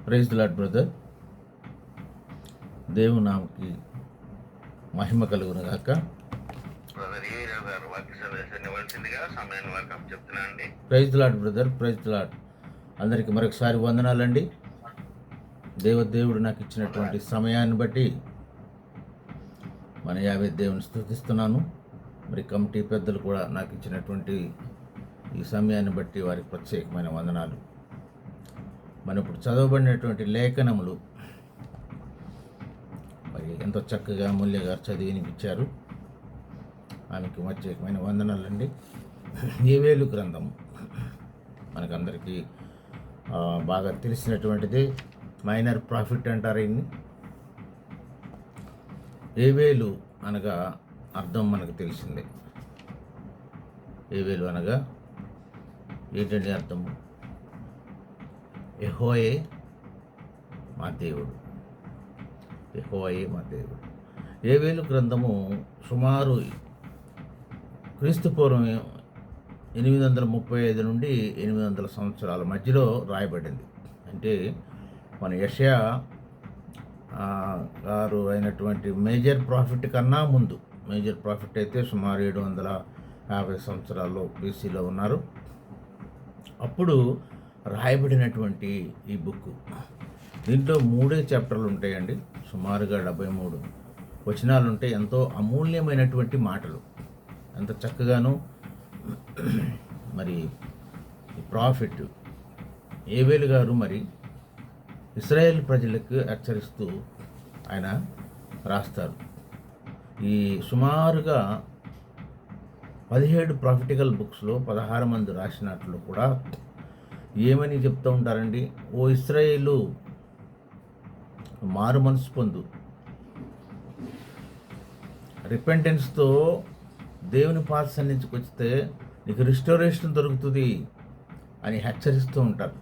Praise the lord brother. దేవుని నామకి మహిమ కలుగును గాక. Praise the lord brother, praise the lord. అందరికీ మరొకసారి వందనాలండి. దేవుడు నాకు ఇచ్చినటువంటి సమయాన్ని బట్టి మన యావే దేవుని స్తుతిస్తున్నాను. మరి కమిటీ పెద్దలు కూడా నాకు ఇచ్చినటువంటి ఈ సమయాన్ని బట్టి వారికి ప్రత్యేకమైన వందనాలు. మనం ఇప్పుడు చదవబడినటువంటి లేఖనములు మరి ఎంతో చక్కగా మూల్య గారు చదివి వినిపించారు. ఆమెకి ప్రత్యేకమైన వందనాలండి. యోవేలు గ్రంథము మనకందరికీ బాగా తెలిసినటువంటిది. మైనర్ ప్రాఫిట్ అంటారు ఇన్ని. యోవేలు అనగా అర్థం మనకు తెలిసిందే. యోవేలు అనగా ఏంటంటే అర్థము? యెహోవాయే మా దేవుడు, యెహోవాయే మా దేవుడు. యోవేలు గ్రంథము సుమారు క్రీస్తుపూర్వం 835 నుండి 800 సంవత్సరాల మధ్యలో రాయబడింది. అంటే మన యెషయా గారు అయినటువంటి మేజర్ ప్రాఫిట్ కన్నా ముందు. మేజర్ ప్రాఫిట్ అయితే సుమారు 750 సంవత్సరాల్లో బీసీలో ఉన్నారు. అప్పుడు రాయబడినటువంటి ఈ బుక్. దీంట్లో 3 చాప్టర్లు ఉంటాయండి. సుమారుగా 73 వచనాలు ఉంటాయి. ఎంతో అమూల్యమైనటువంటి మాటలు. ఎంత చక్కగాను మరి ప్రాఫిట్ యోవేలు గారు మరి ఇశ్రాయేల్ ప్రజలకు హెచ్చరిస్తూ ఆయన రాస్తారు. ఈ సుమారుగా 17 ప్రాఫిటికల్ బుక్స్లో 16 మంది రాసినట్లు కూడా ఏమని చెప్తూ ఉంటారండి? ఓ ఇశ్రాయేలు, మారు మనసు పొందు, రిపెంటెన్స్తో దేవుని పాద సన్నిధికి వస్తే నీకు రిస్టోరేషన్ దొరుకుతుంది అని హెచ్చరిస్తూ ఉంటారు.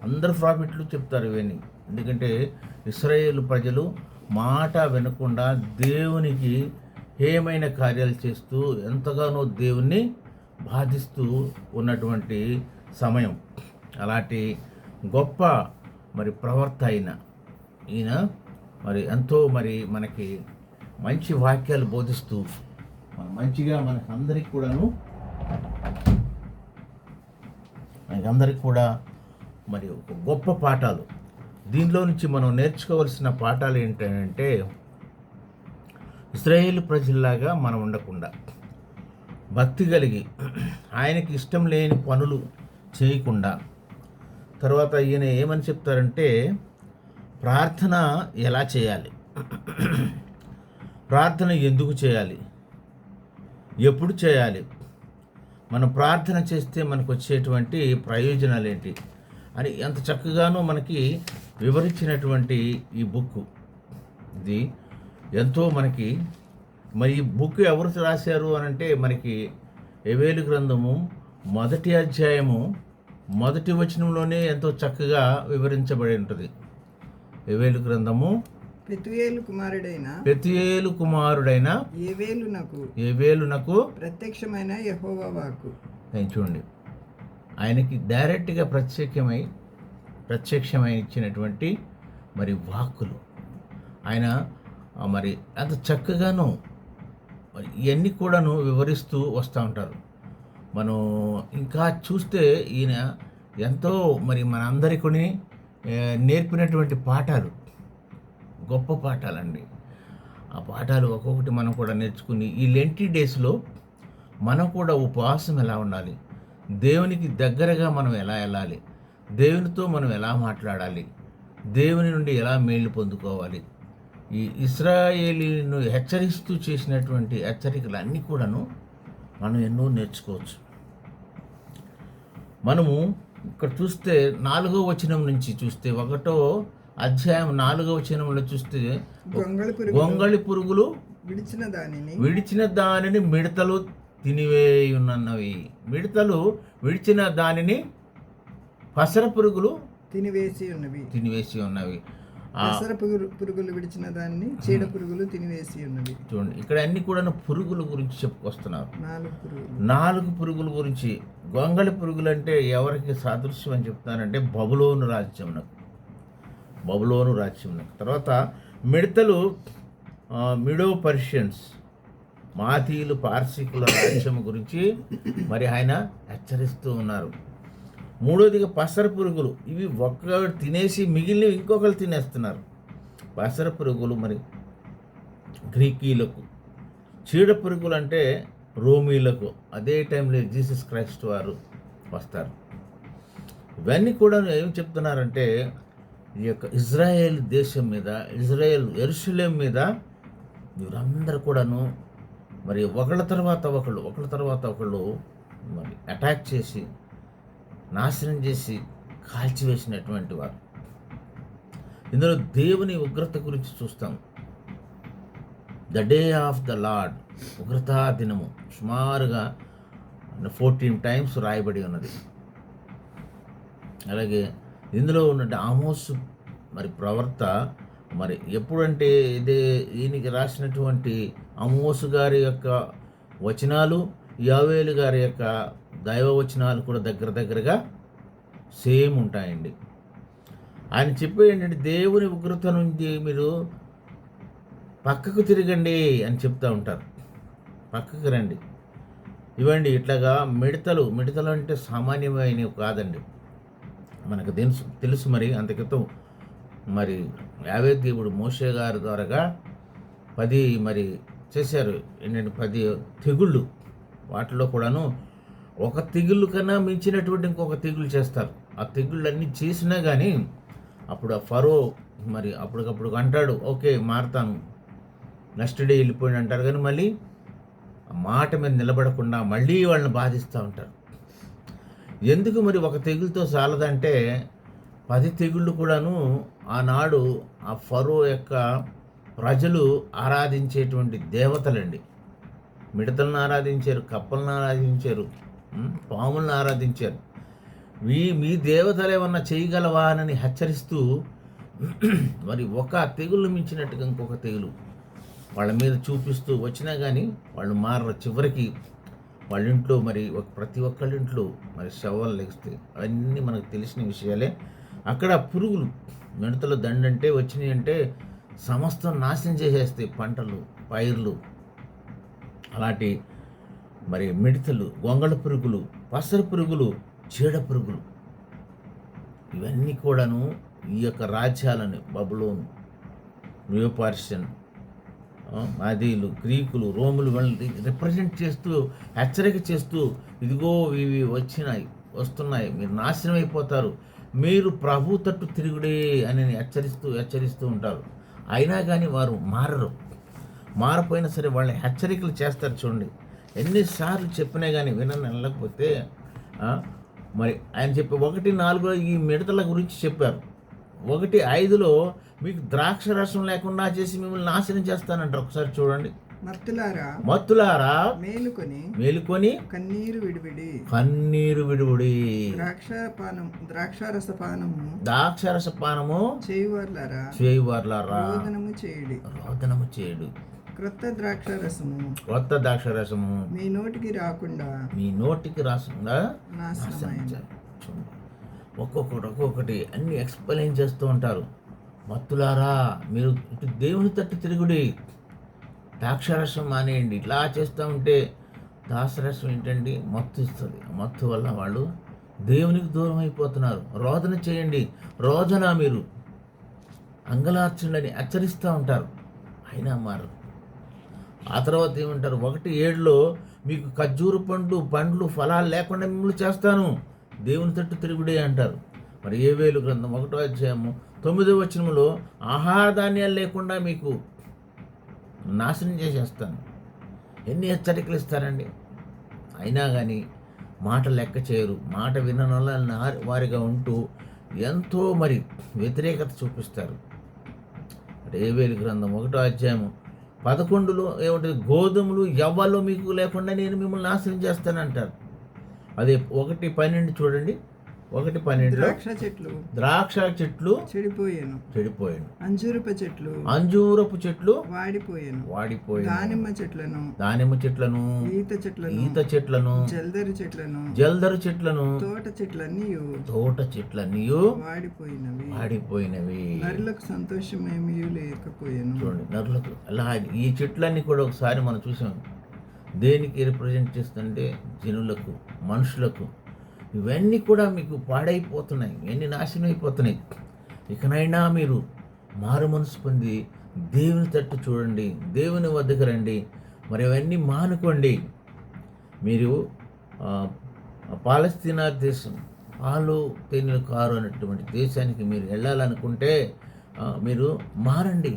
అందరు ప్రాఫిట్లు చెప్తారు ఇవన్నీ. ఎందుకంటే ఇశ్రాయేలు ప్రజలు మాట వినకుండా దేవునికి హేయమైన కార్యాలు చేస్తూ ఎంతగానో దేవుణ్ణి బాధిస్తూ ఉన్నటువంటి సమయం. అలాంటి గొప్ప మరి ప్రవర్త ఈయన మరి ఎంతో మరి మనకి మంచి వాక్యాలు బోధిస్తూ మంచిగా మనకందరికి కూడా మరి ఒక గొప్ప పాఠాలు. దీనిలో నుంచి మనం నేర్చుకోవాల్సిన పాఠాలు ఏంటంటే, ఇశ్రాయేలు ప్రజల్లాగా మనం ఉండకుండా భక్తి కలిగి ఆయనకి ఇష్టం లేని పనులు చేయకుండా, తర్వాత ఈయన ఏమని చెప్తారంటే ప్రార్థన ఎలా చేయాలి, ప్రార్థన ఎందుకు చేయాలి, ఎప్పుడు చేయాలి, మనం ప్రార్థన చేస్తే మనకు వచ్చేటువంటి ప్రయోజనాలు ఏంటి అని ఎంత చక్కగానో మనకి వివరించినటువంటి ఈ బుక్. ఇది ఎంతో మనకి మరి ఈ బుక్ ఎవరు రాశారు అని అంటే మనకి యోవేలు గ్రంథము 1వ అధ్యాయము 1వ వచనంలోనే ఎంతో చక్కగా వివరించబడి ఉంటుంది. యోవేలు గ్రంథము పెతుయేలు కుమారుడైన యోవేలునకు ప్రత్యక్షమైన యెహోవా వాక్కు. చూడండి, ఆయనకి డైరెక్ట్గా ప్రత్యక్షమై ఇచ్చినటువంటి మరి వాక్కులు. ఆయన మరి అంత చక్కగాను మరి ఇవన్నీ కూడాను వివరిస్తూ వస్తూ ఉంటారు. మనం ఇంకా చూస్తే ఈయన ఎంతో మరి మనందరికీ నేర్పినటువంటి పాఠాలు, గొప్ప పాఠాలండి. ఆ పాఠాలు ఒక్కొక్కటి మనం కూడా నేర్చుకుని ఈ లెంటీ డేస్లో మనం కూడా ఉపవాసం ఎలా ఉండాలి, దేవునికి దగ్గరగా మనం ఎలా వెళ్ళాలి, దేవునితో మనం ఎలా మాట్లాడాలి, దేవుని నుండి ఎలా మేలు పొందుకోవాలి, ఈ ఇశ్రాయేలీను హెచ్చరిస్తూ చేసినటువంటి హెచ్చరికలు అన్నీ కూడాను మనం ఎన్నో నేర్చుకోవచ్చు. మనము ఇక్కడ చూస్తే 4వ వచనం నుంచి చూస్తే 1వ అధ్యాయం 4వ వచనంలో చూస్తే గొంగళి పురుగులు విడిచిన దానిని మిడతలు తినివేయున్నవి, మిడతలు విడిచిన దానిని పసర పురుగులు తినివేసి ఉన్నవి. పురుగులు విడిచిన దాన్ని చీడ పురుగులు తినివేసి ఉన్నవి. చూడండి, ఇక్కడ అన్ని కూడా పురుగుల గురించి చెప్పుకొస్తున్నారు. 4 పురుగుల గురించి. గొంగళి పురుగులు అంటే ఎవరికి సాదృశ్యం అని చెప్తానంటే బబులోను రాజ్యమునకు. బబులోను రాజ్యం. తర్వాత మిడతలు మిడో పర్షియన్స్, మాతీయులు పార్సీకుల రాజ్యం గురించి మరి ఆయన హెచ్చరిస్తూ ఉన్నారు. మూడోదిగా పసర పురుగులు, ఇవి ఒక్కరు తినేసి మిగిలినవి ఇంకొకరు తినేస్తున్నారు. పసర పురుగులు మరి గ్రీకీలకు, చీడ పురుగులు అంటే రోమీలకు. అదే టైంలో జీసస్ క్రైస్ట్ వారు వస్తారు. ఇవన్నీ కూడా ఏం చెప్తున్నారంటే ఈ యొక్క ఇజ్రాయేల్ దేశం మీద, ఇజ్రాయేల్ యెరూషలేం మీద వీరందరూ కూడాను మరి ఒకళ్ళ తర్వాత ఒకళ్ళు మరి అటాక్ చేసి నాశనం చేసి కాల్చివేసినటువంటి వారు. ఇందులో దేవుని ఉగ్రత గురించి చూస్తాం. The day of the Lord, ఉగ్రతా దినము సుమారుగా 14 టైమ్స్ రాయబడి ఉన్నది. అలాగే ఇందులో ఉన్న ఆమోసు మరి ప్రవర్త మరి ఎప్పుడంటే ఈయనకి రాసినటువంటి ఆమోసు గారి యొక్క వచనాలు, యోవేలు గారి యొక్క దైవ వచనాలు కూడా దగ్గరగా సేమ్ ఉంటాయండి. ఆయన చెప్పేది ఏంటంటే దేవుని ఉగ్రత నుంచి మీరు పక్కకు తిరగండి అని చెప్తూ ఉంటారు. పక్కకు రండి. ఇవ్వండి ఇట్లాగా మిడతలు అంటే సామాన్యమైనవి కాదండి. మనకు తెలుసు మరి అంత క్రితం మరి యావే దేవుడు మోషే గారి ద్వారాగా 10 మరి చేశారు. ఏంటంటే 10 తెగుళ్ళు. వాటిలో కూడాను ఒక తెగుళ్ళు కన్నా మించినటువంటి ఇంకొక తెగుళ్ళు చేస్తారు. ఆ తెగుళ్ళన్నీ చేసినా కానీ అప్పుడు ఆ ఫరో మరి అప్పటికప్పుడు అంటాడు, ఓకే మారుతాను, నెక్స్ట్ డే వెళ్ళిపోయిన అంటారు. కానీ మళ్ళీ ఆ మాట మీద నిలబడకుండా మళ్ళీ వాళ్ళని బాధిస్తూ ఉంటారు. ఎందుకు మరి ఒక తెగులతో చాలదంటే 10 తెగుళ్ళు కూడాను ఆనాడు ఆ ఫరో యొక్క ప్రజలు ఆరాధించేటువంటి దేవతలండి. మిడతలను ఆరాధించారు, కప్పలను ఆరాధించారు, పాములను ఆరాధించారు. మీ దేవతలు ఏమన్నా చేయగలవా అని హెచ్చరిస్తూ మరి ఒక తెగుళ్ళు మించినట్టుగా ఇంకొక తెగులు వాళ్ళ మీద చూపిస్తూ వచ్చినా కానీ వాళ్ళు మారరు. చివరికి వాళ్ళ ఇంట్లో మరి ప్రతి ఒక్కళ్ళ ఇంట్లో మరి శవాలు లెగిస్తాయి. అవన్నీ మనకు తెలిసిన విషయాలే. అక్కడ పురుగులు, మిడతలు దండంటే వచ్చినాయి అంటే సమస్తం నాశనం చేసేస్తాయి, పంటలు, పైర్లు. అలాంటి మరి మిడతలు, గొంగళ పురుగులు, పసర పురుగులు, చీడ పురుగులు, ఇవన్నీ కూడాను ఈ యొక్క రాజ్యాలని బబులోను, మీడో పర్షియన్, మాదీయులు, గ్రీకులు, రోములు వాళ్ళని రిప్రజెంట్ చేస్తూ హెచ్చరిక చేస్తూ ఇదిగో ఇవి వస్తున్నాయి, మీరు నాశనం అయిపోతారు, మీరు ప్రభు తట్టు తిరుగుడే అని హెచ్చరిస్తూ ఉంటారు. అయినా కానీ వారు మారపోయినా సరే వాళ్ళని హెచ్చరికలు చేస్తారు. చూడండి, ఎన్నిసార్లు చెప్పినా కానీ వెళ్ళకపోతే మరి ఆయన చెప్పి 1:4 ఈ మిడతల గురించి చెప్పారు. 1:5 మీకు ద్రాక్ష రసం లేకుండా చేసి మిమ్మల్ని నాశనం చేస్తానంటారు. ఒకసారి చూడండి. మత్తులారా మేలుకొని కన్నీరు విడివిడి ద్రాక్షారసపానము చేయువార్లారా రోదనము చేయుడు. క్రొత్త ద్రాక్షారసము మీ నోటికి రాకుండా ఒక్కొక్కటి అన్ని ఎక్స్ప్లెయిన్ చేస్తూ ఉంటారు. మత్తులారా మీరు ఇటు దేవుని తట్టు తిరుగుడి, ద్రాక్షారసం మానేయండి. ఇట్లా చేస్తూ ఉంటే దాసరసం ఏంటండి, మత్తు ఇస్తుంది. మత్తు వల్ల వాళ్ళు దేవునికి దూరం అయిపోతున్నారు. రోదన చేయండి, మీరు అంగలార్చండి హెచ్చరిస్తూ ఉంటారు. అయినా మారు. ఆ తర్వాత ఏమంటారు, 1:7 మీకు ఖర్జూరు పండ్లు ఫలాలు లేకుండా మిమ్మల్ని చేస్తాను, దేవుని తట్టు తిరుగుడే అంటారు. మరి యోవేలు గ్రంథం 1వ అధ్యాయము 9వ వచనంలో ఆహార ధాన్యాలు లేకుండా మీకు నాశనం చేసేస్తాను. ఎన్ని హెచ్చరికలు ఇస్తారండి. అయినా కానీ మాట లెక్క చేయరు. మాట వినని వారిగా ఉంటూ ఎంతో మరి వ్యతిరేకత చూపిస్తారు. యోవేలు గ్రంథం 1వ అధ్యాయము 11లో ఏమంటుంది, గోధుమలు ఎవ్వలో మీకు లేకుండా నేను మిమ్మల్ని నాశనం చేస్తానంటారు. అదే 1:12 చూడండి. 1:12 ద్రాక్ష చెట్లు చెడిపోయాను, అంజూరపు చెట్లు వాడిపోయాను, దానిమ్మ చెట్లను, ఈత చెట్లను, జల్దరు చెట్లను, తోట చెట్లన్నీ వాడిపోయినవి. నరులకు సంతోషమేమీ లేకపోయాను. చూడండి, నరులకు అలా ఈ చెట్లన్నీ కూడా ఒకసారి మనం చూసాం. దేనికి రిప్రజెంట్ చేస్తుంటే జనులకు, మనుషులకు. ఇవన్నీ కూడా మీకు పాడైపోతున్నాయి, ఇవన్నీ నాశనం అయిపోతున్నాయి. ఇకనైనా మీరు మారు మనసు పొంది దేవుని తట్టు చూడండి, దేవుని వద్దకు రండి, మరి అవన్నీ మానుకోండి. మీరు పాలస్తీనా దేశం, పాలు తేనెలు కారు అన్నటువంటి దేశానికి మీరు వెళ్ళాలనుకుంటే మీరు మారండి.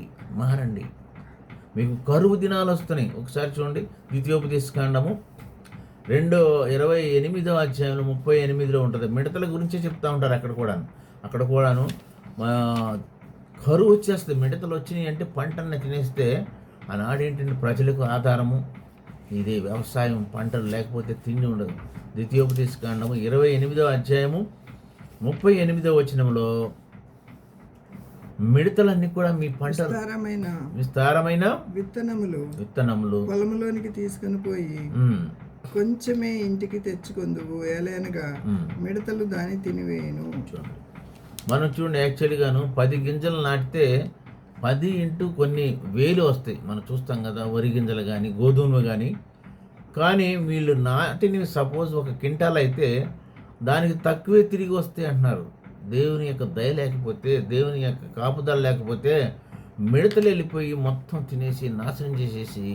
మీకు కరువు దినాలు వస్తున్నాయి. ఒకసారి చూడండి, ద్వితీయోపదేశకాండము 28వ అధ్యాయంలో 38లో ఉంటుంది. మిడతల గురించే చెప్తా ఉంటారు అక్కడ కూడాను కరువు వచ్చేస్తుంది. మిడతలు వచ్చినాయి అంటే పంటను తినేస్తే ఆనాడేంటంటే ప్రజలకు ఆధారము ఇదే వ్యవసాయం, పంటలు లేకపోతే తిండి ఉండదు. ద్వితీయోపదేశకాండము 28వ అధ్యాయము 38వ వచనంలో మిడతలన్నీ కూడా మీ పంట విస్తారమైన విత్తనములు పొలంలోనికి తీసుకుని పోయి కొంచెమే ఇంటికి తెచ్చుకుందువు, ఏలైనగా మిడతలు దాన్ని తినివేయను. మనం చూడండి, యాక్చువల్గాను 10 గింజలు నాటితే 10 ఇంటూ కొన్ని వేలు వస్తాయి. మనం చూస్తాం కదా, వరి గింజలు కానీ గోధుమలు కానీ వీళ్ళు నాటినవి సపోజ్ 1 క్వింటాల్ అయితే దానికి తక్కువే తిరిగి వస్తాయి అంటున్నారు. దేవుని యొక్క దయ లేకపోతే, దేవుని యొక్క కాపుదల లేకపోతే మిడతలు వెళ్ళిపోయి మొత్తం తినేసి నాశనం చేసేసి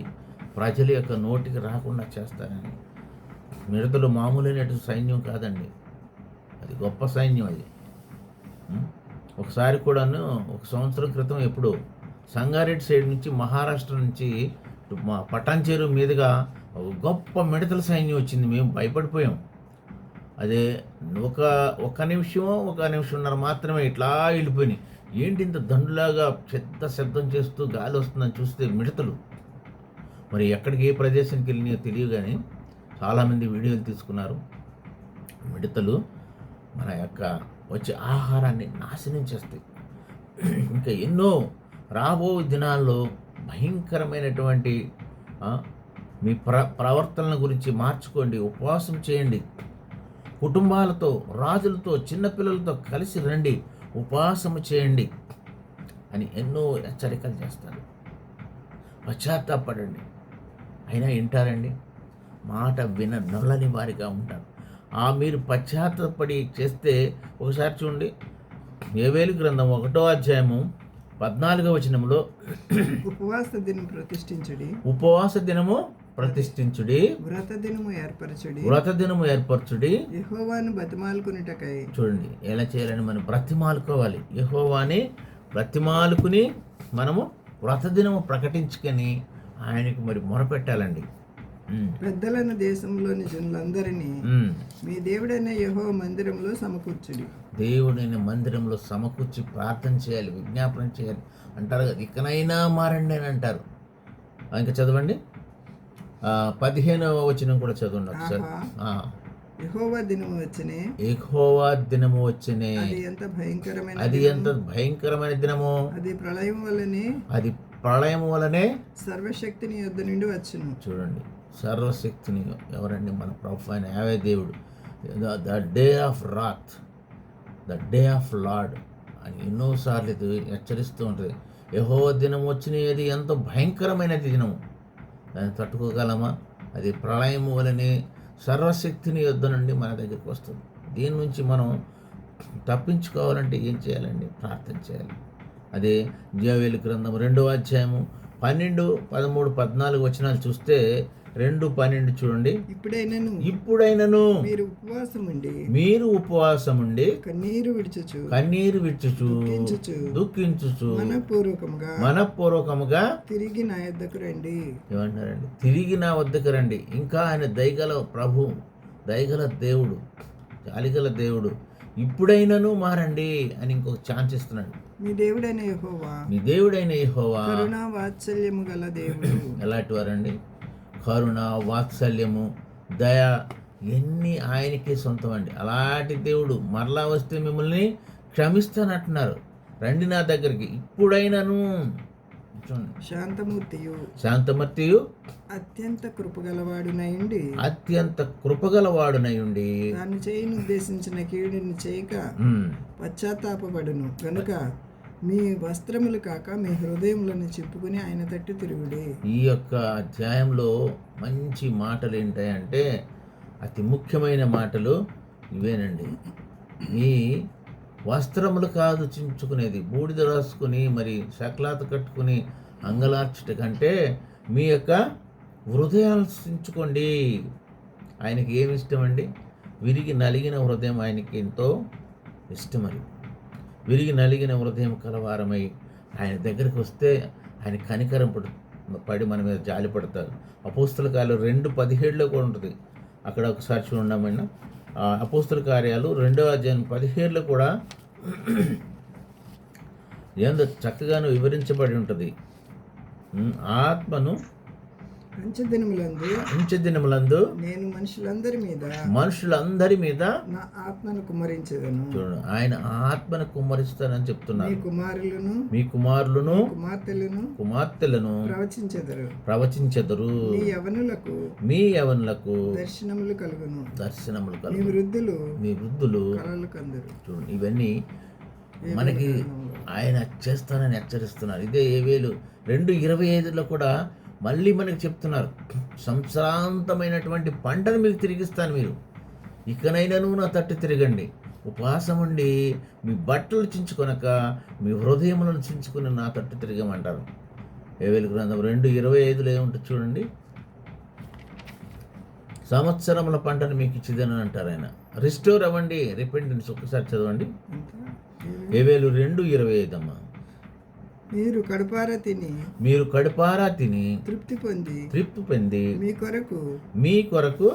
ప్రజల యొక్క నోటికి రాకుండా చేస్తారని. మిడతలు మామూలైనటువంటి సైన్యం కాదండి, అది గొప్ప సైన్యం. అది ఒకసారి కూడాను 1 సంవత్సరం క్రితం ఎప్పుడు సంగారెడ్డి సైడ్ నుంచి, మహారాష్ట్ర నుంచి మా పటాన్చేరు మీదుగా ఒక గొప్ప మిడతల సైన్యం వచ్చింది. మేము భయపడిపోయాం. అదే ఒక నిమిషంన్నర మాత్రమే ఇట్లా వెళ్ళిపోయినాయి. ఏంటి ఇంత దండులాగా పెద్ద శబ్దం చేస్తూ గాలి వస్తుందని చూస్తే మిడతలు. మరి ఎక్కడికి, ఏ ప్రదేశానికి వెళ్ళినాయో తెలియదు, కానీ చాలామంది వీడియోలు తీసుకున్నారు. మిడతలు మన యొక్క వచ్చే ఆహారాన్ని నాశనం చేస్తాయి. ఇంకా ఎన్నో రాబో దినాల్లో భయంకరమైనటువంటి మీ ప్రవర్తనల గురించి మార్చుకోండి, ఉపవాసం చేయండి, కుటుంబాలతో, రాజులతో, చిన్నపిల్లలతో కలిసి రండి, ఉపవాసము చేయండి అని ఎన్నో హెచ్చరికలు చేస్తారు. పశ్చాత్తాపడండి, అయినా వింటారండి, మాట వినని వారిగా ఉంటారు. మీరు పశ్చాత్తాపడి చేస్తే ఒకసారి చూడండి, యోవేలు గ్రంథం 1వ అధ్యాయము 14వ వచనంలో ఉపవాస దినము ప్రతిష్ఠించుడి, వ్రత దినము ఏర్పరచుడి, యెహోవాను బతిమాలుకొనుటకై. చూడండి ఎలా చేయాలని మనం బ్రతిమాలుకోవాలి. యెహోవాని బ్రతిమాలుకుని మనము వ్రత దినము ప్రకటించుకొని ఆయనకు మరి మొరపెట్టాలండి. పెద్దలైన దేశంలోని జనులందరినీ మీ దేవుడైన యెహోవా మందిరంలో సమకూర్చుడి. దేవుడైన మందిరంలో సమకూర్చి ప్రార్థన చేయాలి, విజ్ఞాపన చేయాలి అంటారు కదా. ఇకనైనా మారండి అని అంటారు. ఇంకా చదవండి, 15వ వచనం కూడా చదవండి ఒకసారి. యెహోవా దినము వచ్చనే, అది ఎంత భయంకరమైన దినము, అది ప్రళయం వలనే సర్వశక్తిని యొద్ద నుండి వచ్చును. చూడండి, సర్వశక్తిని ఎవరండి? మన ప్రభు అయిన యావే దేవుడు. The day of wrath, the day of lord అని ఎన్నోసార్లు ఇది హెచ్చరిస్తూ ఉంటుంది. యెహోవా దినం వచ్చినది ఎంతో భయంకరమైనది దినము, దాన్ని తట్టుకోగలమా? అది ప్రళయం వలనే సర్వశక్తిని యొద్ద నుండి మన దగ్గరికి వస్తుంది. దీని నుంచి మనం తప్పించుకోవాలంటే ఏం చేయాలండి? ప్రార్థన చేయాలి. అదే యోవేలు గ్రంథం 2వ అధ్యాయము 12, 13, 14 వచనాలు చూస్తే 2:12 చూడండి. ఇప్పుడైనను మీరు ఉపవాసముండి కన్నీరు విడుచుచు దుఃఖించుచు మనఃపూర్వకముగా తిరిగి నా వద్దకు రండి. ఏమంటారండి? తిరిగి నా వద్దకు రండి. ఇంకా ఆయన దయగల ప్రభు, దయగల దేవుడు, జాలిగల దేవుడు. ఇప్పుడైనను మారండి అని ఇంకొక ఛాన్స్ ఇస్తున్నాడు. మీ దేవుడైన యెహోవా కరుణా వాత్సల్యము గల దేవుడు. ఎలాంటి వారండి? కరుణ, వాత్సల్యము, దయ ఇవన్నీ ఆయనకే సొంతం అండి. అలాంటి దేవుడు మరలా వస్తే మిమ్మల్ని క్షమిస్తానంటున్నారు. రండి నా దగ్గరికి ఇప్పుడైనాను. చూడండి, శాంతమూర్తియు శాంతమూర్తియు అత్యంత కృపగలవాడునయుండి అత్యంత కృపగలవాడునయుండి తాను చేయనుద్దేశించిన కీడుని చేయక ఉమ్, పశ్చాత్తాపపడును గనుక మీ వస్త్రములు కాక మీ హృదయములను చింపుకుని ఆయన తట్టు తిరుగుడి. ఈ యొక్క అధ్యాయంలో మంచి మాటలు ఏంటంటే అతి ముఖ్యమైన మాటలు ఇవేనండి. మీ వస్త్రములు కాదు చించుకునేది, బూడిద రాసుకుని మరి శక్లాత కట్టుకుని అంగలార్చుట కంటే మీ యొక్క హృదయాలు చించుకోండి. ఆయనకి ఏమి ఇష్టం అండి? విరిగి నలిగిన హృదయం ఆయనకి ఎంతో ఇష్టమని. విరిగి నలిగిన హృదయం కలవారమై ఆయన దగ్గరికి వస్తే ఆయన కనికరం పడి మన మీద జాలి పడతారు. అపోస్తుల కార్యాలు 2:17 కూడా ఉంటుంది. అక్కడ ఒకసారి చూడమన్నా అపోస్తుల కార్యాలు 2వ అధ్యాయం 17 కూడా ఏందో చక్కగాను వివరించబడి ఉంటుంది. ఆత్మను అంచెదినములందు నేను మనుషులందరి మీద నా ఆత్మను కుమ్మరించెదను. చూడండి, ఆయన ఆత్మను కుమ్మరిస్తానని చెప్తున్నారు. మీ కుమారులను కుమార్తెలను ప్రవచించెదరు. మీ యవనులకు దర్శనములు కలుగును. మీ వృద్ధులు చూడండి, ఇవన్నీ మనకి ఆయన చేస్తానని హెచ్చరిస్తున్నారు. ఇదే ఏవేలు 2:25 కూడా మళ్ళీ మనకి చెప్తున్నారు, సంశ్రాంతమైనటువంటి పంటను మీకు తిరిగిస్తాను, మీరు ఇకనైనాను నా తట్టు తిరగండి, ఉపవాసం ఉండి మీ బట్టలు చించుకొనక మీ హృదయములను చించుకుని నా తట్టు తిరగమంటారు. ఏవేలు గ్రంథం 2:25 ఏముంటుంది చూడండి. సంవత్సరముల పంటను మీకు ఇచ్చిదని అంటారు ఆయన. రిస్టోర్ అవ్వండి, రిపెంటెన్స్ ఒక్కసారి చదవండి. ఏవేలు 2:25 అమ్మా. మీరు కడుపారా తిని తృప్తి పొంది మీ కొరకు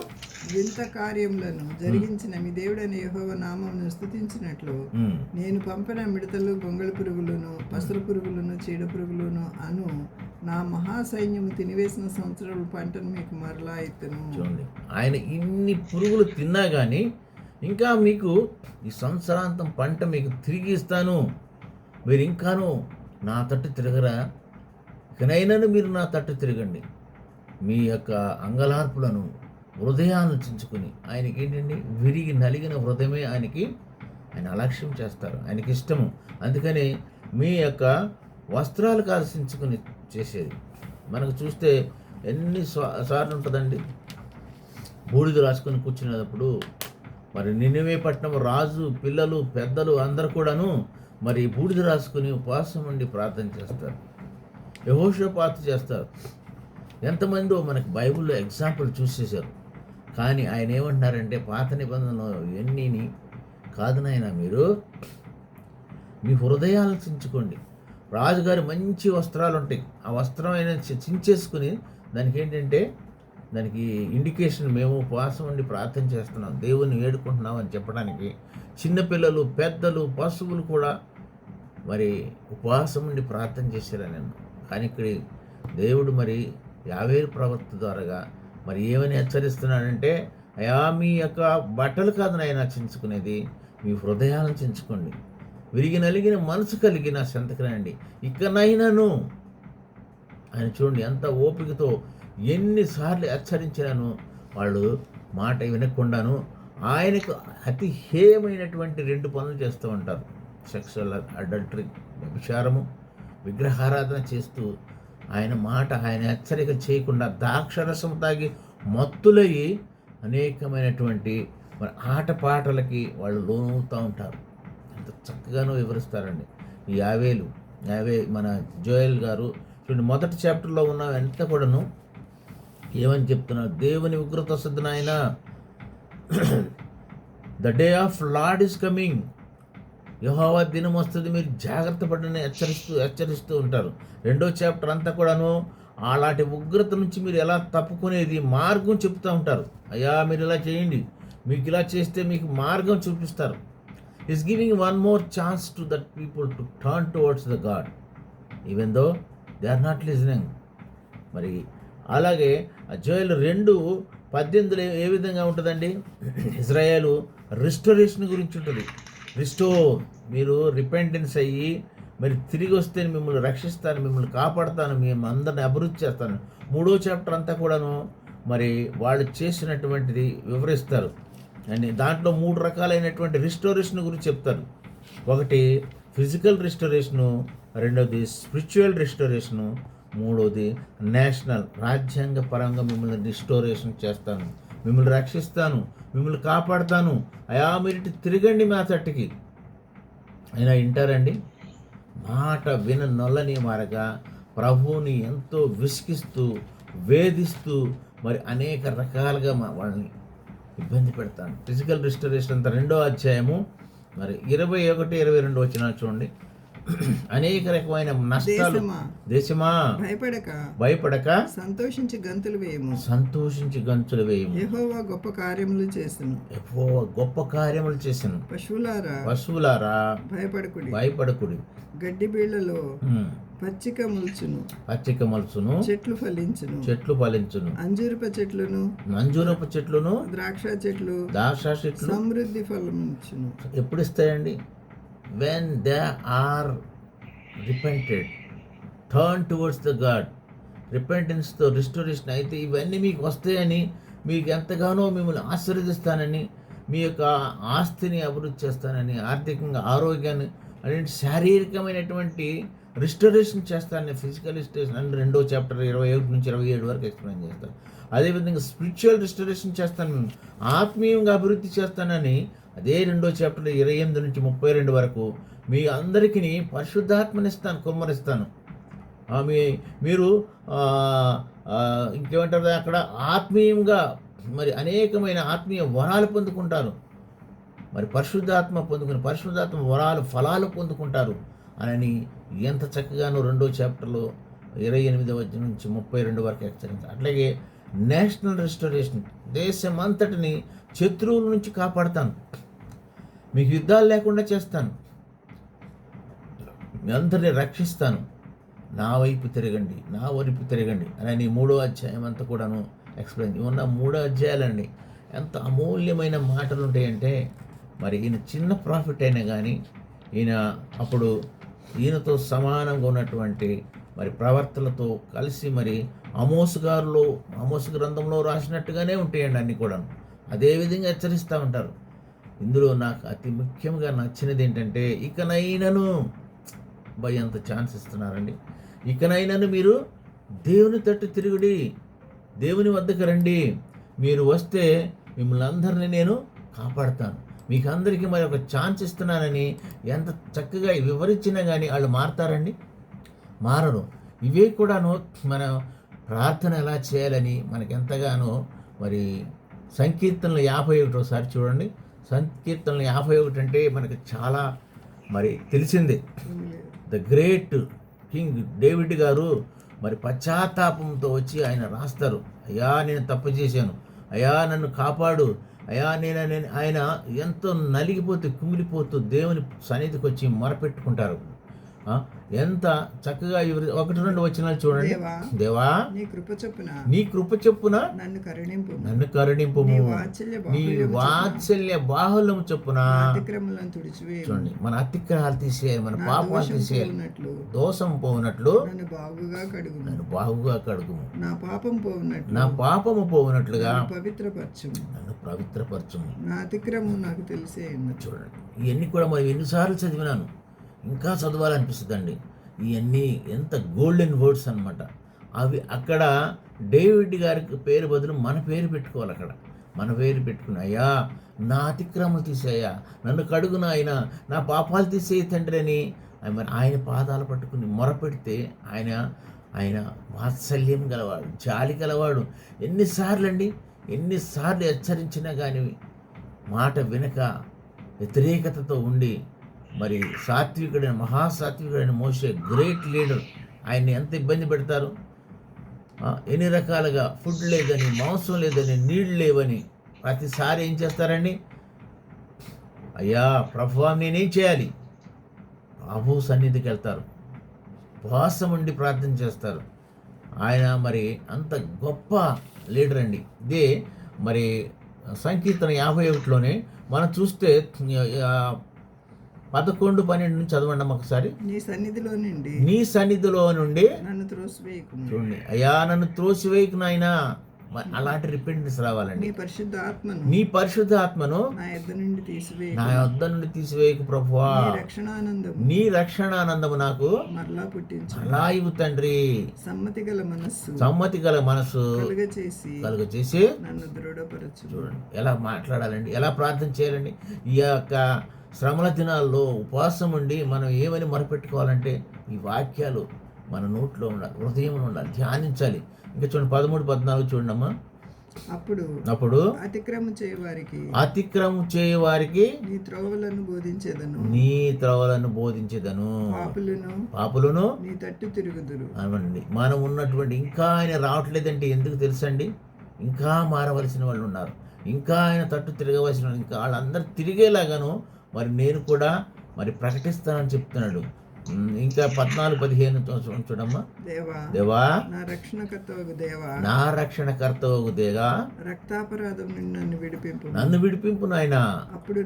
వింత కార్యములను జరిగించిన మీ దేవుడైన యెహోవా నామమును స్తుతించినట్లు నేను పంపిన మిడతలు, గొంగళి పురుగులను, పసరు పురుగులను, చీడ పురుగులను అను నా మహాసైన్యము తినివేసిన సంవత్సరాల పంటను మీకు మరలా ఇత్తను. చూడండి, ఆయన ఇన్ని పురుగులు తిన్నా కానీ ఇంకా మీకు ఈ సంవత్సరాంతం పంట మీకు తిరిగి ఇస్తాను, మీరు ఇంకాను నా తట్టు తిరగరా, ఇకనైనాను మీరు నా తట్టు తిరగండి, మీ యొక్క అంగలార్పులను హృదయాలను చించుకుని. ఆయనకి ఏంటండి, విరిగి నలిగిన హృదయమే ఆయన అలక్ష్యం చేస్తారు, ఆయనకి ఇష్టము. అందుకని మీ యొక్క వస్త్రాలు కాదు చించుకుని చేసేది. మనకు చూస్తే ఎన్ని సార్లు ఉంటుందండి, బూడిద రాసుకొని కూర్చునేటప్పుడు మరి నినివే పట్టణం రాజు, పిల్లలు, పెద్దలు అందరు కూడాను మరి బూడిద రాసుకుని ఉపవాసం ఉండి ప్రార్థన చేస్తారు, యెహోషాపాతు చేస్తారు. ఎంతమందో మనకి బైబిల్లో ఎగ్జాంపుల్ చూసేశారు. కానీ ఆయన ఏమంటున్నారంటే, పాత నిబంధనలో ఎన్నీని కాదు నాయన, మీరు మీ హృదయాలను చించుకోండి. రాజుగారి మంచి వస్త్రాలు ఉంటాయి, ఆ వస్త్రం అయినా చించేసుకుని దానికి ఏంటంటే, దానికి ఇండికేషన్ మేము ఉపవాసం ఉండి ప్రార్థన చేస్తున్నాం, దేవుని వేడుకుంటున్నాం అని చెప్పడానికి. చిన్నపిల్లలు, పెద్దలు, పశువులు కూడా మరి ఉపవాసం ఉండి ప్రార్థన చేశారని నేను. కానీ ఇక్కడ దేవుడు మరి యావేలు ప్రవక్త ద్వారాగా మరి ఏమని హెచ్చరిస్తున్నాడంటే, అయా మీ యొక్క బట్టలు కాదు నాయన చించుకునేది, మీ హృదయాలను చించుకోండి, విరిగి నలిగిన మనసు కలిగిన సంతకనండి, ఇకనైనాను. ఆయన చూడండి ఎంత ఓపికతో ఎన్నిసార్లు హెచ్చరించినాను, వాళ్ళు మాట వినకుండాను ఆయనకు అతి హేయమైనటువంటి 2 పనులు చేస్తూ ఉంటారు. సెక్సువల్ అడల్టరీ, వ్యభిచారము, విగ్రహారాధన చేస్తూ ఆయన హెచ్చరిక చేయకుండా ద్రాక్షరసం తాగి మత్తులయ్యి అనేకమైనటువంటి మరి ఆటపాటలకి వాళ్ళు లోనవుతూ ఉంటారు. అంత చక్కగానో వివరిస్తారండి ఈ మన జోయల్ గారు. చూడండి, మొదటి చాప్టర్లో ఉన్న ఎంత కూడాను ఏమని చెప్తున్నారు, దేవుని ఉగ్రత వస్తుంది నాయన, the day of Lord is coming, యెహోవా దినం వస్తుంది, మీరు జాగ్రత్త పడని హెచ్చరిస్తూ ఉంటారు. 2వ చాప్టర్ అంతా కూడాను అలాంటి ఉగ్రత నుంచి మీరు ఎలా తప్పుకునేది మార్గం చెప్తూ ఉంటారు. అయ్యా మీరు ఇలా చేయండి, మీకు ఇలా చేస్తే మీకు మార్గం చూపిస్తారు. Is giving one more chance to that people to turn towards the God even though they are not listening. మరి అలాగే జోయల్ 18లో ఏ విధంగా ఉంటుందండి? ఇజ్రాయేలు రిస్టోరేషన్ గురించి ఉంటుంది. రిస్టోర్, మీరు రిపెంటెన్స్ అయ్యి మరి తిరిగి వస్తే మిమ్మల్ని రక్షిస్తాను, మిమ్మల్ని కాపాడుతాను, మేము అందరిని అభివృద్ధి చేస్తాను. 3వ చాప్టర్ అంతా కూడాను మరి వాళ్ళు చేసినటువంటిది వివరిస్తారు. అని దాంట్లో 3 రకాలైనటువంటి రిస్టోరేషన్ గురించి చెప్తారు. ఒకటి ఫిజికల్ రిస్టోరేషను, రెండోది స్పిరిచువల్ రిస్టోరేషను, మూడోది నేషనల్, రాజ్యాంగ పరంగా మిమ్మల్ని రిస్టోరేషన్ చేస్తాను, మిమ్మల్ని రక్షిస్తాను, మిమ్మల్ని కాపాడుతాను. అయా మీరు తిరగండి మా తట్టుకి. అయినా వింటారండి? మాట విననొల్లని మారగా ప్రభువుని ఎంతో విసిగిస్తూ వేధిస్తూ మరి అనేక రకాలుగా వాళ్ళని ఇబ్బంది పెడతాను. ఫిజికల్ రిస్టరేషన్ అంతా 2వ అధ్యాయము మరి 21, 22 వచనాలు చూడండి. అనేక రకమైన నష్టాలు. దేశమా భయపడక సంతోషించి గంతులు వేయము. యెహోవా గొప్ప కార్యములు చేసెను. పశువులారా భయపడకుడి. గడ్డి బీళ్లలో పచ్చిక మలుచును. చెట్లు ఫలించును. అంజూరపు చెట్లును ద్రాక్ష చెట్లు సమృద్ధి ఫలించును. ఎప్పుడు ఇస్తాయండి? when they are repented, turn towards the God. రిపెంటెన్స్తో రిస్టోరేషన్ అయితే ఇవన్నీ మీకు వస్తాయని, మీకు ఎంతగానో మిమ్మల్ని ఆశీర్వదిస్తానని, మీ యొక్క ఆస్తిని అభివృద్ధి చేస్తానని, ఆర్థికంగా ఆరోగ్యాన్ని అంటే శారీరకమైనటువంటి రిస్టోరేషన్ చేస్తానని, ఫిజికల్ రిస్టోరేషన్ అని 2వ చాప్టర్ 21 నుంచి 27 వరకు ఎక్స్ప్లెయిన్ చేస్తారు. అదేవిధంగా స్పిరిచువల్ రిస్టోరేషన్ చేస్తాను, ఆత్మీయంగా అభివృద్ధి చేస్తానని అదే 2వ చాప్టర్ 28 నుంచి 32 వరకు మీ అందరికీ పరిశుద్ధాత్మనిస్తాను, కుమ్మరిస్తాను. మీరు ఇంకేమంటారు అక్కడ? ఆత్మీయంగా మరి అనేకమైన ఆత్మీయ వరాలు పొందుకుంటారు. మరి పరిశుద్ధాత్మ వరాలు ఫలాలు పొందుకుంటారు అని ఎంత చక్కగానో 2వ చాప్టర్లో 28 నుంచి 32 వరకు హెచ్చరించారు. అట్లాగే నేషనల్ రిస్టోరేషన్, దేశమంతటిని శత్రువుల నుంచి కాపాడుతాను, మీకు యుద్ధాలు లేకుండా చేస్తాను, మీ అందరినీ రక్షిస్తాను, నా వైపు తిరగండి అని 3వ అధ్యాయం అంతా కూడాను ఎక్స్ప్లెయిన్. ఉన్న 3 అధ్యాయాలండి ఎంత అమూల్యమైన మాటలు ఉంటాయంటే, మరి ఈయన చిన్న ప్రాఫిట్ అయినా కానీ అప్పుడు ఈయనతో సమానంగా ఉన్నటువంటి మరి ప్రవర్తనతో కలిసి మరి ఆమోసు గ్రంథంలో రాసినట్టుగానే ఉంటాయండి అన్నీ కూడా. అదేవిధంగా హెచ్చరిస్తూ ఉంటారు. ఇందులో నాకు అతి ముఖ్యంగా నచ్చినది ఏంటంటే, ఇకనైనాను ఎంత ఛాన్స్ ఇస్తున్నారండి. ఇకనైనాను మీరు దేవుని తట్టు తిరుగుడి, దేవుని వద్దకు రండి, మీరు వస్తే మిమ్మల్ని అందరినీ నేను కాపాడుతాను, మీకు అందరికీ మరి ఒక ఛాన్స్ ఇస్తున్నానని ఎంత చక్కగా వివరించినా కానీ వాళ్ళు మారతారండి? మారరు. ఇవే కూడాను మన ప్రార్థన ఎలా చేయాలని మనకెంతగానో మరి సంకీర్తనలు 51 చూడండి. సంకీర్తనలు 51 అంటే మనకు చాలా మరి తెలిసిందే. ద గ్రేట్ కింగ్ డేవిడ్ గారు మరి పశ్చాత్తాపంతో వచ్చి ఆయన రాస్తారు, అయ్యా నేను తప్పు చేశాను, అయ్యా నన్ను కాపాడు, అయ్యా ఆయన ఎంతో నలిగిపోతూ కుమిలిపోతూ దేవుని సన్నిధికి వచ్చి మొరపెట్టుకుంటారు. ఎంత చక్కగా 1-2 వచనాలు చూడండి. దేవా నీ కృప చొప్పున నన్ను కరుణింపు, నీ వాత్సల్య బాహుల్యము చొప్పున చూడండి. మన అతిక్రమాలు తీసేయాలి, మన పాపాలు తీసేయాలి, దోషం పోవునట్లు నన్ను బాగుగా కడుగుము, నా పాపము పోవునట్లుగా నన్ను పవిత్రపరచుము, నా అతిక్రమం నాకు తెలిసే. చూడండి, ఇవన్నీ కూడా మరి ఎన్నిసార్లు చదివినాను, ఇంకా చదవాలనిపిస్తుందండి. ఇవన్నీ ఎంత గోల్డెన్ వర్డ్స్ అన్నమాట. అవి అక్కడ డేవిడ్ గారికి పేరు బదులు మన పేరు పెట్టుకోవాలి. అక్కడ మన పేరు పెట్టుకుని, అయ్యా నా అతిక్రమలు తీసేయ్యా, నన్ను కడుగున, నా పాపాలు తీసేయి తండ్రి అని మరి ఆయన పాదాలు పట్టుకుని మొరపెడితే ఆయన వాత్సల్యం గలవాడు, జాలి గలవాడు. ఎన్నిసార్లు హెచ్చరించినా కానీ మాట వినక వ్యతిరేకతతో ఉండి మరి మహాసాత్వికుడైన మోషే గ్రేట్ లీడర్, ఆయన్ని ఎంత ఇబ్బంది పెడతారు. ఎన్ని రకాలుగా ఫుడ్ లేదని, మాంసం లేదని, నీళ్ళు లేవని ప్రతిసారి ఏం చేస్తారండి? అయ్యా ప్రభువా నేనేం చేయాలి? ప్రభు సన్నిధికి వెళ్తారు, ఉపవాసం ఉండి ప్రార్థన చేస్తారు. ఆయన మరి అంత గొప్ప లీడర్ అండి. ఇదే మరి సంకీర్తన 51లోనే మనం చూస్తే 11, 12 నుంచి చదవండి ఒకసారి. నీ సన్నిధిలో నుండి నన్ను త్రోసివేయకు. చూడండి, అయ్యా నన్ను త్రోసివేయకు నాయనా. అలాంటి రిపెంటెన్స్ రావాలండి. నీ పరిశుద్ధ ఆత్మను నా యొద్ద నుండి తీసివేయకు ప్రభువా. నీ రక్షణానందము నాకు మరలా పుట్టించు. అలా ఇవ్వు తండ్రి. సమ్మతి గల మనస్సు కలుగచేసి నన్ను దృఢపరచు. చూడండి ఎలా మాట్లాడాలండి, ఎలా ప్రార్థన చేయాలండి. ఈ యొక్క శ్రమల దినాల్లో ఉపవాసం ఉండి మనం ఏమని మొరపెట్టుకోవాలంటే ఈ వాక్యాలు మన నోట్లో ఉండాలి, హృదయంలో ఉండాలి, ధ్యానించాలి. ఇంకా చూడండి 13, 14 చూడండమ్మా. అప్పుడు అతిక్రమం చేయవారికి నీ త్రోవలను బోధించేదను, పాపులను నీ తట్టు తిరుగుదురు. అనండి. మనం ఉన్నటువంటి ఇంకా ఆయన రావట్లేదంటే ఎందుకు తెలుసండి? ఇంకా మారవలసిన వాళ్ళు ఉన్నారు, ఇంకా ఆయన తట్టు తిరగవలసిన వాళ్ళు, ఇంకా వాళ్ళందరూ తిరిగేలాగాను మరి నేను కూడా మరి ప్రకటిస్తానని చెప్తున్నాడు. ఇంకా 14, 15 చూడమ్మా. దేవా నా రక్షణకర్తవగు దేవా, రక్తాపరాధం నన్ను విడిపింపు నాయన. అప్పుడు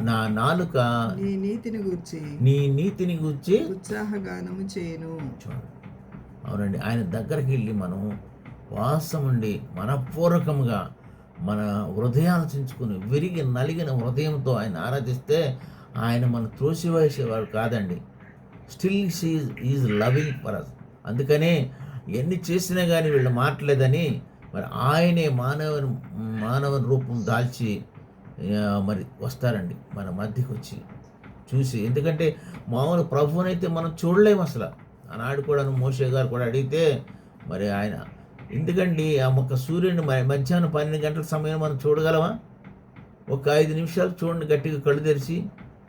నా నాలుక నీ నీతిని గూర్చి ఉత్సాహగానము చేయను. అవునండి, ఆయన దగ్గరికి వెళ్ళి మనం వాసం ఉండి మనపూర్వకంగా మన హృదయాలు చించుకుని విరిగి నలిగిన హృదయంతో ఆయన ఆరాధిస్తే ఆయన మనం త్రోసివేసేవాడు కాదండి. Still is loving for us. అందుకనే ఎన్ని చేసినా కానీ వీళ్ళు మారట్లేదని మరి ఆయనే మానవ రూపం దాల్చి మరి వస్తారండి మన మధ్యకి వచ్చి చూసి. ఎందుకంటే మామూలు ప్రభువునైతే మనం చూడలేము అసలు. ఆనాడు కూడా మోషే గారు కూడా అడిగితే మరి ఆయన ఎందుకండి ఆ ఒక్క సూర్యుని మధ్యాహ్నం 12 గంటల సమయం మనం చూడగలమా? ఒక 5 నిమిషాలు చూడండి గట్టిగా కళ్ళు తెరిచి,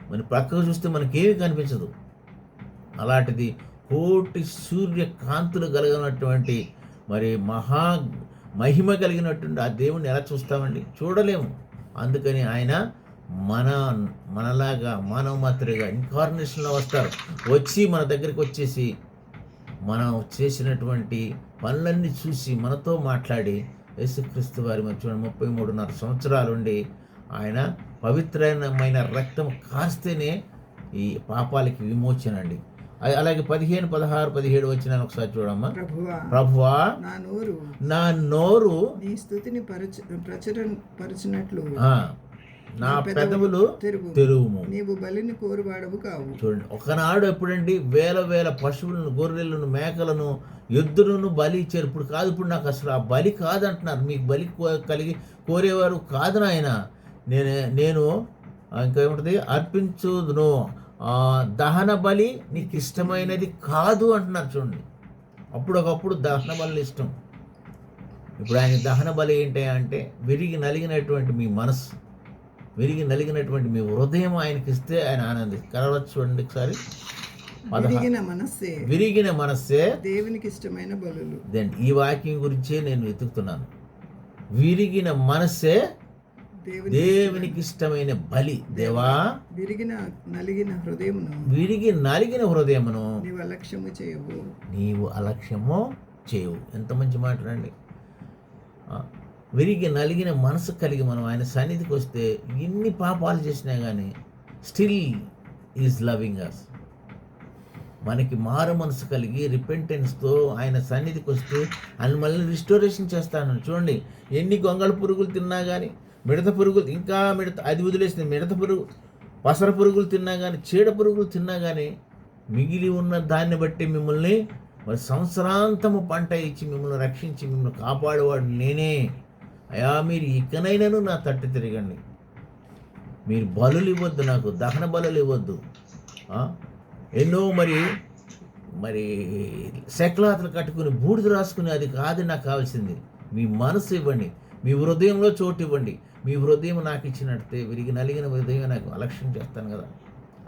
మరి పక్కకు చూస్తే మనకేమీ కనిపించదు. అలాంటిది కోటి సూర్య కాంతులు కలిగినటువంటి మరి మహిమ కలిగినటువంటి ఆ దేవుణ్ణి ఎలా చూస్తామండి? చూడలేము. అందుకని ఆయన మనలాగా మానవ మాత్రగా ఇన్కార్నేషన్లో వస్తారు. వచ్చి మన దగ్గరికి వచ్చేసి మనం చేసినటువంటి పనులన్నీ చూసి మనతో మాట్లాడి యేసుక్రీస్తు వారి మధ్య 33.5 సంవత్సరాలు ఉండి ఆయన పవిత్రమైన రక్తం కాస్తేనే ఈ పాపాలకి విమోచన అండి. అలాగే 15, 16, 17 వచ్చిన ఒకసారి చూడమ్మా. ప్రభువా నా నోరు నీ స్తుతిని పరచినట్లు నా పెదవులు తెరువుము. నీవు బలిని కోరువాడవు కావు. చూడండి, ఒకనాడు ఎప్పుడండి వేల పశువులను, గొర్రెలను, మేకలను, ఎద్దులను బలి ఇచ్చారు. ఇప్పుడు కాదు. ఇప్పుడు నాకు అసలు ఆ బలి కాదంటున్నారు. మీకు బలి కోరేవారు కాదు నాయన. నేను ఇంకేమిటది అర్పించుదును, దహన బలి నీకు ఇష్టమైనది కాదు అంటున్నారు. చూడండి, ఒకప్పుడు దహన బలి ఇష్టం. ఇప్పుడు ఆయన దహన బలి ఏంటి అంటే విరిగి నలిగినటువంటి మీ మనసు, విరిగి నలిగినటువంటి మీ హృదయం ఆయనకి ఇస్తే ఆయన ఆనందిస్తారు. చూడండి ఒకసారి. విరిగిన మనస్సే దేవునికి ఇష్టమైన బలులు. ఈ వాక్యం గురించే నేను వెతుకుతున్నాను. విరిగిన మనస్సే దేవునికి ఇష్టమైన బలి. దేవా విరిగి నలిగిన హృదయమును నీవు అలక్ష్యము చేయవు. ఎంత మంచి మాట రండి. విరిగి నలిగిన మనసు కలిగి మనం ఆయన సన్నిధికి వస్తే ఎన్ని పాపాలు చేసినా కానీ స్టిల్ ఈజ్ లవింగ్ అస్. మనకి మారు మనసు కలిగి రిపెంటెన్స్తో ఆయన సన్నిధికి వస్తే ఆయన మళ్ళీ రిస్టోరేషన్ చేస్తాను. చూడండి, ఎన్ని గొంగళ పురుగులు తిన్నా కానీ, మిడత పురుగులు అది వదిలేసింది. మిడత పురుగు, పసర పురుగులు తిన్నా కానీ, చీడ పురుగులు తిన్నా కానీ మిగిలి ఉన్న దాన్ని బట్టి మిమ్మల్ని మరి సంవత్సరాంతము పంట ఇచ్చి మిమ్మల్ని రక్షించి మిమ్మల్ని కాపాడేవాడు నేనే. అయా మీరు ఇకనైనాను నా తట్టు తిరగండి. మీరు బలులు ఇవ్వద్దు, నాకు దహన బలులు ఇవ్వద్దు. ఎన్నో మరి శక్లాతలు కట్టుకుని బూడిద రాసుకుని అది కాదు నాకు కావాల్సింది. మీ మనసు ఇవ్వండి, మీ హృదయంలో చోటు ఇవ్వండి. మీ హృదయం నాకు ఇచ్చినట్టే విరిగి నలిగిన హృదయం నాకు అలక్ష్యం చేస్తాను కదా.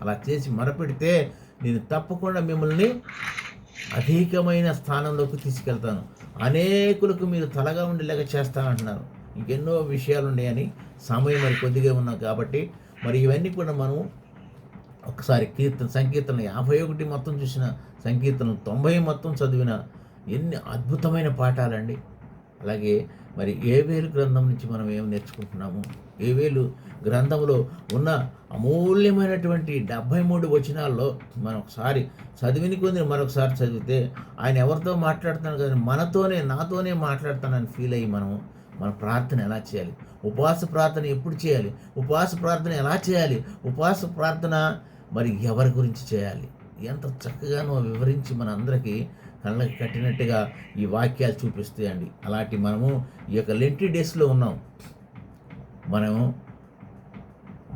అలా చేసి మొరపెడితే నేను తప్పకుండా మిమ్మల్ని అధికమైన స్థానంలోకి తీసుకెళ్తాను. అనేకులకు మీరు తలగా ఉండేలాగా చేస్తానంటున్నారు. ఇంకెన్నో విషయాలు ఉన్నాయని సమయం మరి కొద్దిగా ఉన్నాం కాబట్టి మరి ఇవన్నీ కూడా మనం ఒకసారి సంకీర్తన 51 మొత్తం చూసిన, సంకీర్తనలు 90 మొత్తం చదివిన ఎన్ని అద్భుతమైన పాఠాలండి. అలాగే మరి ఏవేలు గ్రంథం నుంచి మనం ఏం నేర్చుకుంటున్నాము? ఏవేలు గ్రంథంలో ఉన్న అమూల్యమైనటువంటి 73 వచనాల్లో మనం ఒకసారి చదివిని కొంది మరొకసారి చదివితే ఆయన ఎవరితో మాట్లాడుతున్నాడు కదా, నాతోనే మాట్లాడుతానని ఫీల్ అయ్యి మన ప్రార్థన ఎలా చేయాలి, ఉపవాస ప్రార్థన ఎప్పుడు చేయాలి, ఉపవాస ప్రార్థన ఎలా చేయాలి, ఉపవాస ప్రార్థన మరి ఎవరి గురించి చేయాలి, ఎంత చక్కగానో వివరించి మనందరికీ కళ్ళకి కట్టినట్టుగా ఈ వాక్యాలు చూపిస్తాయండి. అలాంటి మనము ఈ యొక్క లెంటి డేస్లో ఉన్నాం. మనము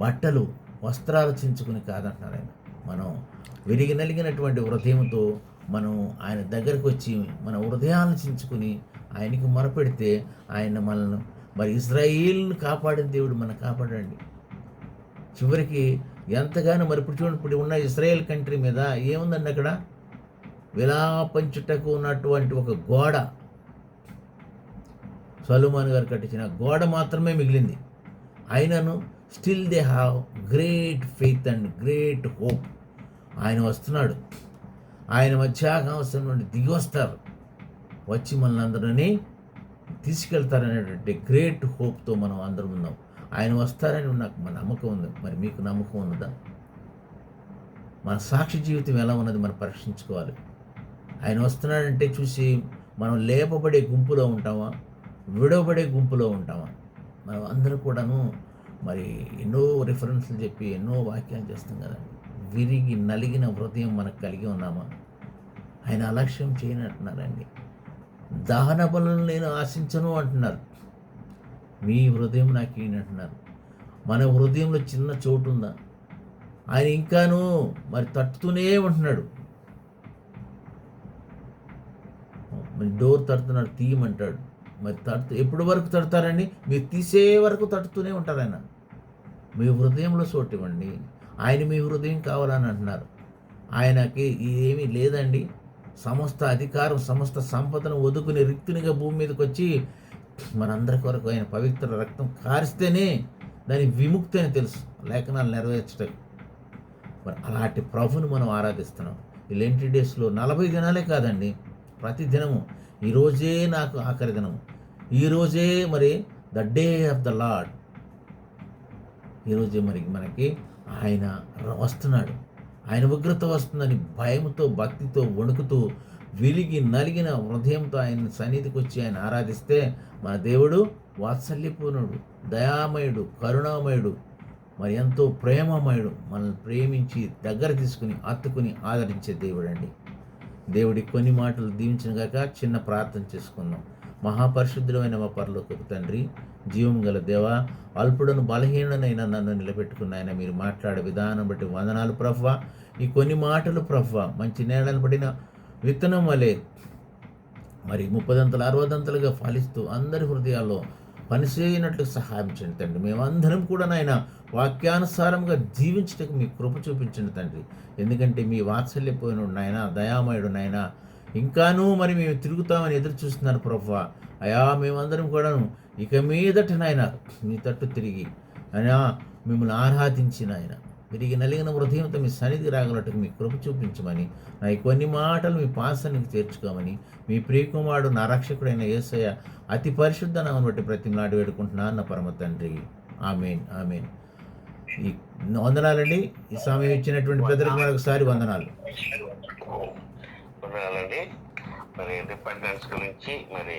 బట్టలు వస్త్రాలు చించుకుని కాదంటున్నారు ఆయన. మనం విరిగి నలిగినటువంటి హృదయంతో మనం ఆయన దగ్గరకు వచ్చి మన హృదయాలను చించుకుని ఆయనకి మొరపెడితే ఆయన మనల్ని మరి ఇజ్రాయేల్ని కాపాడిన దేవుడు మనం కాపాడండి. చివరికి ఎంతగానో మరి ఇప్పుడు చూడండి, ఇప్పుడు ఉన్న ఇజ్రాయేల్ కంట్రీ మీద ఏముందండి, అక్కడ విలాపంచుటకు ఉన్నటువంటి ఒక గోడ, సొలొమోను గారు కట్టించిన గోడ మాత్రమే మిగిలింది. ఆయనను still they have great faith and great hope. ఆయన వస్తున్నాడు, ఆయన మధ్యాకాశం నుండి దిగి వస్తారు, వచ్చి మనల్ని అందరినీ తీసుకెళ్తారనేటువంటి గ్రేట్ హోప్తో మనం అందరం ఉన్నాం. ఆయన వస్తారని నాకు మన నమ్మకం ఉంది. మరి మీకు నమ్మకం ఉన్నదా? మన సాక్షి జీవితం ఎలా ఉన్నది మనం పరీక్షించుకోవాలి. ఆయన వస్తున్నాడంటే చూసి మనం లేపబడే గుంపులో ఉంటామా, విడవబడే గుంపులో ఉంటామా? మనం అందరూ కూడాను మరి ఎన్నో రిఫరెన్స్లు చెప్పి ఎన్నో వాక్యాలు చేస్తాం కదండి. విరిగి నలిగిన హృదయం మనకు కలిగి ఉన్నామా? ఆయన అలక్ష్యం చేయనంటున్నారండి. దహన బలులను నేను ఆశించను అంటున్నారు. మీ హృదయం నాకు ఏంటంటున్నారు. మన హృదయంలో చిన్న చోటు ఉందా? ఆయన ఇంకాను మరి తట్టుతూనే ఉంటున్నాడు. మరి డోర్ తడుతున్నాడు, తీయమంటాడు. మరి ఎప్పటి వరకు తడతారండి? మీరు తీసే వరకు తడుతూనే ఉంటారు ఆయన. మీ హృదయంలో చోటు ఇవ్వండి. ఆయన మీ హృదయం కావాలని అంటున్నారు. ఆయనకి ఏమీ లేదండి. సమస్త అధికారం, సమస్త సంపదను వదుకుని రిక్తునిగా భూమి మీదకి వచ్చి మనందరి కొరకు ఆయన పవిత్ర రక్తం కారిస్తేనే దాని విముక్తి అని తెలుసు, లేఖనాలు నెరవేర్చటం. మరి అలాంటి ప్రభుని మనం ఆరాధిస్తున్నాం. ఈ లెంటి డేస్లో 40 దినాలే కాదండి, ప్రతి దినము ఈరోజే నాకు ఆఖరి దినము, ఈరోజే మరి the day of the lord. ఈరోజే మరి మనకి ఆయన వస్తున్నాడు. ఆయన ఉగ్రత వస్తుందని భయంతో, భక్తితో, వణుకుతూ, విరిగి నలిగిన హృదయంతో ఆయన సన్నిధికి వచ్చి ఆయన ఆరాధిస్తే మన దేవుడు వాత్సల్యపూర్ణుడు, దయామయుడు, కరుణామయుడు, మరి ఎంతో ప్రేమమయుడు, మనల్ని ప్రేమించి దగ్గర తీసుకుని హత్తుకుని ఆదరించే దేవుడు అండి. దేవుడి కొన్ని మాటలు దీవించిన గాక చిన్న ప్రార్థన చేసుకుందాం. మహాపరిశుద్ధుడైన మా పరలోకపు తండ్రి, జీవం గల దేవా, అల్పుడను బలహీననైనా నన్ను నిలబెట్టుకున్న ఆయన మీరు మాట్లాడే విధానం బట్టి వందనాలు ప్రభువా. ఈ కొన్ని మాటలు ప్రభువా మంచి నేలను పడిన విత్తనం వలె మరి 30 60 ఫలిస్తూ అందరి హృదయాల్లో పనిచేయనట్లు సహాయం చేయండి తండ్రి. మేమందరం కూడా నాయన వాక్యానుసారంగా జీవించటకు మీ కృప చూపించండి తండ్రి. ఎందుకంటే మీ వాత్సల్యపోయిన నాయన, దయామయుడు నాయన, ఇంకానూ మరి మేము తిరుగుతామని ఎదురు చూస్తున్నారు ప్రభువా. అయా మేమందరం కూడాను ఇక మీదట నాయన మీ తట్టు తిరిగి అయినా మిమ్మల్ని ఆరాధించిన ఆయన తిరిగి నలిగిన హృదయంతో మీ సన్నిధి రాగలటకు మీ కృప చూపించమని, నా ఈ కొన్ని మాటలు మీ పాసానికి చేర్చుకోమని మీ ప్రియకుమారుడు నా రక్షకుడైన యేసయ్య అతి పరిశుద్ధ నామమును బట్టి ప్రతిమలాడి వేడుకుంటున్నాను నా పరమ తండ్రి. ఆమేన్, ఆమేన్. ఈ వందనాలండి. ఈ సమయం ఇచ్చినటువంటి పెద్దలకు మరొకసారి వందనాలు. మరి రిపెంటెన్స్ గురించి మరి